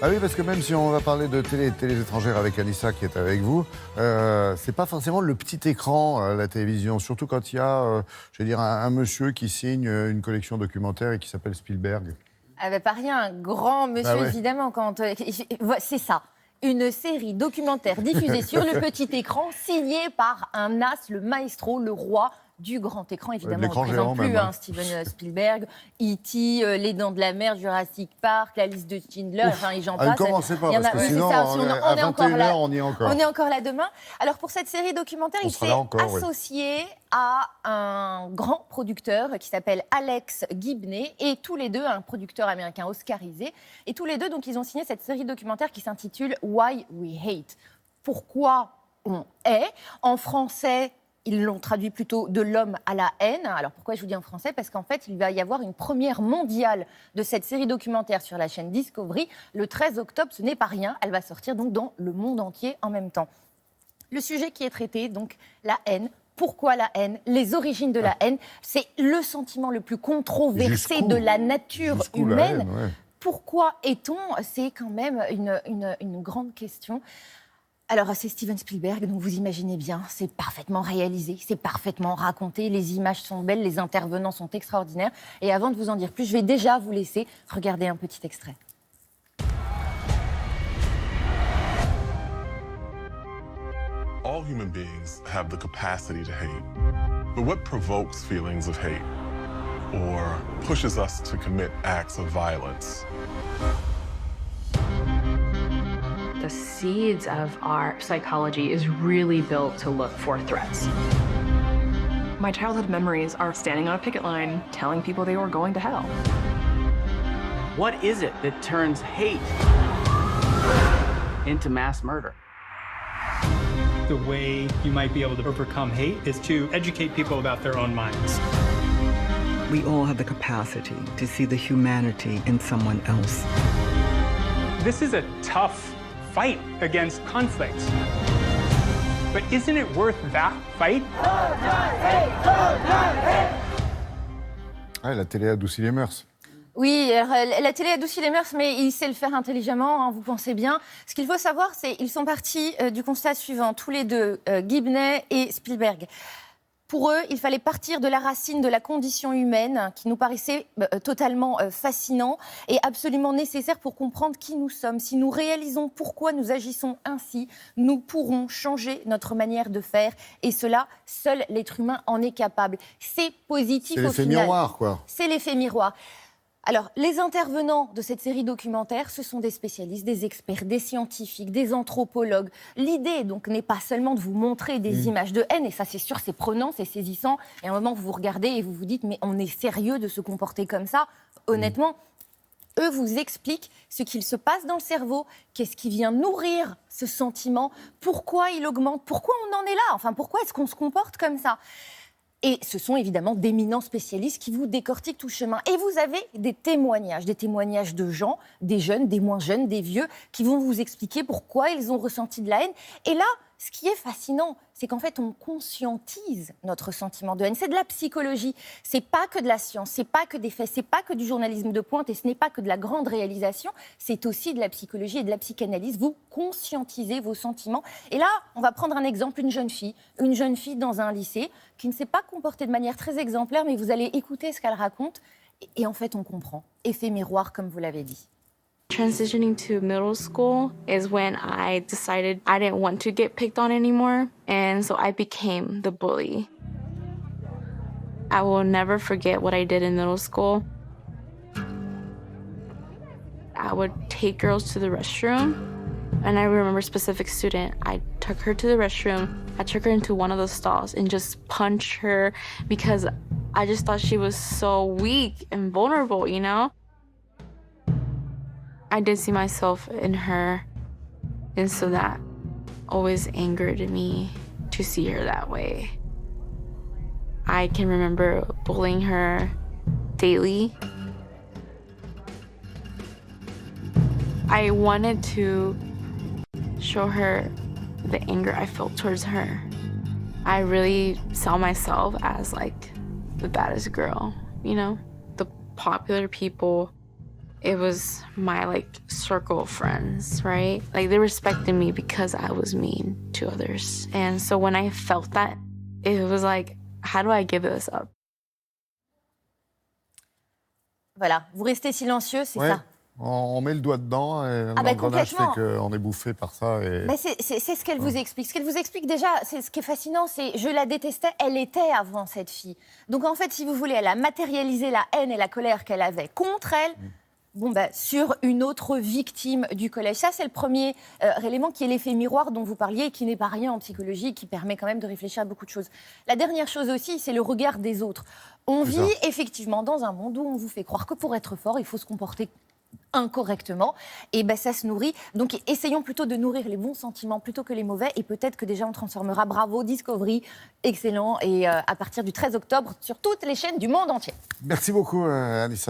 Ah oui, parce que même si on va parler de télé étrangère avec Anissa qui est avec vous, c'est pas forcément le petit écran, la télévision, surtout quand il y a, je veux dire, un monsieur qui signe une collection documentaire et qui s'appelle Spielberg. Ah bah, pas rien, un grand monsieur, ouais. évidemment. C'est ça. Une série documentaire diffusée sur le petit écran, signée par un as, le maestro, le roi du grand écran, évidemment. On ne présente plus Steven Spielberg, E.T., Les Dents de la Mer, Jurassic Park, La Liste de Schindler, enfin, et j'en passe. Commencez pas, parce que sinon, on est encore là. On y est encore. On est encore là demain. Alors, pour cette série documentaire, il s'est associé à un grand producteur qui s'appelle Alex Gibney, et tous les deux, un producteur américain oscarisé, et tous les deux, donc, ils ont signé cette série documentaire qui s'intitule Why We Hate. Pourquoi on hait. En français, ils l'ont traduit plutôt de l'homme à la haine. Alors pourquoi je vous dis en français ? Parce qu'en fait, il va y avoir une première mondiale de cette série documentaire sur la chaîne Discovery. Le 13 octobre, ce n'est pas rien. Elle va sortir donc dans le monde entier en même temps. Le sujet qui est traité, donc la haine. Pourquoi la haine ? Les origines de la haine. C'est le sentiment le plus controversé de la nature humaine. Haine, ouais. Pourquoi est-on ? C'est quand même une grande question. Alors, c'est Steven Spielberg, donc vous imaginez bien, c'est parfaitement réalisé, c'est parfaitement raconté, les images sont belles, les intervenants sont extraordinaires. Et avant de vous en dire plus, je vais déjà vous laisser regarder un petit extrait. All human beings have the capacity to hate. But what provokes feelings of hate or pushes us to commit acts of violence? The seeds of our psychology is really built to look for threats. My childhood memories are standing on a picket line, telling people they were going to hell. What is it that turns hate into mass murder? The way you might be able to overcome hate is to educate people about their own minds. We all have the capacity to see the humanity in someone else. This is a tough fight against conflict. But isn't it worth that fight? Ah, la télé adoucit les mœurs. Oui, alors, la télé adoucit les mœurs, mais il sait le faire intelligemment, hein, vous pensez bien. Ce qu'il faut savoir, c'est qu'ils sont partis du constat suivant, tous les deux, Gibney et Spielberg. Pour eux, il fallait partir de la racine de la condition humaine, qui nous paraissait totalement fascinant et absolument nécessaire pour comprendre qui nous sommes. Si nous réalisons pourquoi nous agissons ainsi, nous pourrons changer notre manière de faire. Et cela, seul l'être humain en est capable. C'est positif au final. C'est l'effet miroir, quoi. C'est l'effet miroir. Alors, les intervenants de cette série documentaire, ce sont des spécialistes, des experts, des scientifiques, des anthropologues. L'idée, donc, n'est pas seulement de vous montrer des images de haine, et ça, c'est sûr, c'est prenant, c'est saisissant. Et à un moment, vous vous regardez et vous vous dites, mais on est sérieux de se comporter comme ça ? Honnêtement, eux vous expliquent ce qu'il se passe dans le cerveau, qu'est-ce qui vient nourrir ce sentiment, pourquoi il augmente, pourquoi on en est là, enfin, pourquoi est-ce qu'on se comporte comme ça ? Et ce sont évidemment d'éminents spécialistes qui vous décortiquent tout le chemin. Et vous avez des témoignages de gens, des jeunes, des moins jeunes, des vieux, qui vont vous expliquer pourquoi ils ont ressenti de la haine. Et là, ce qui est fascinant, c'est qu'en fait, on conscientise notre sentiment de haine. C'est de la psychologie. C'est pas que de la science, c'est pas que des faits, c'est pas que du journalisme de pointe et ce n'est pas que de la grande réalisation. C'est aussi de la psychologie et de la psychanalyse. Vous conscientisez vos sentiments. Et là, on va prendre un exemple, une jeune fille dans un lycée qui ne s'est pas comportée de manière très exemplaire, mais vous allez écouter ce qu'elle raconte et en fait, on comprend. Effet miroir, comme vous l'avez dit. Transitioning to middle school is when I decided I didn't want to get picked on anymore, and so I became the bully. I will never forget what I did in middle school. I would take girls to the restroom, and I remember a specific student. I took her to the restroom, I took her into one of the stalls and just punched her because I just thought she was so weak and vulnerable, you know? I did see myself in her, and so that always angered me to see her that way. I can remember bullying her daily. I wanted to show her the anger I felt towards her. I really saw myself as like the baddest girl, you know? The popular people it was my like circle of friends, right? Like they respected me because I was mean to others. And so when I felt that, it was like, how do I give this up? Voilà, vous restez silencieux, c'est Ouais. ça. On met le doigt dedans et l'engrenage fait complètement. qu'on est bouffé par ça. Et... Mais c'est ce qu'elle vous explique. Ce qu'elle vous explique déjà, c'est ce qui est fascinant, c'est je la détestais, elle était avant cette fille. Donc en fait, si vous voulez, elle a matérialisé la haine et la colère qu'elle avait contre elle. Sur une autre victime du collège. Ça, c'est le premier élément qui est l'effet miroir dont vous parliez et qui n'est pas rien en psychologie, qui permet quand même de réfléchir à beaucoup de choses. La dernière chose aussi, c'est le regard des autres. On vit effectivement dans un monde où on vous fait croire que pour être fort, il faut se comporter incorrectement, et ça se nourrit. Donc essayons plutôt de nourrir les bons sentiments plutôt que les mauvais, et peut-être que déjà on transformera Bravo, Discovery, excellent, et à partir du 13 octobre sur toutes les chaînes du monde entier. Merci beaucoup, Anissa.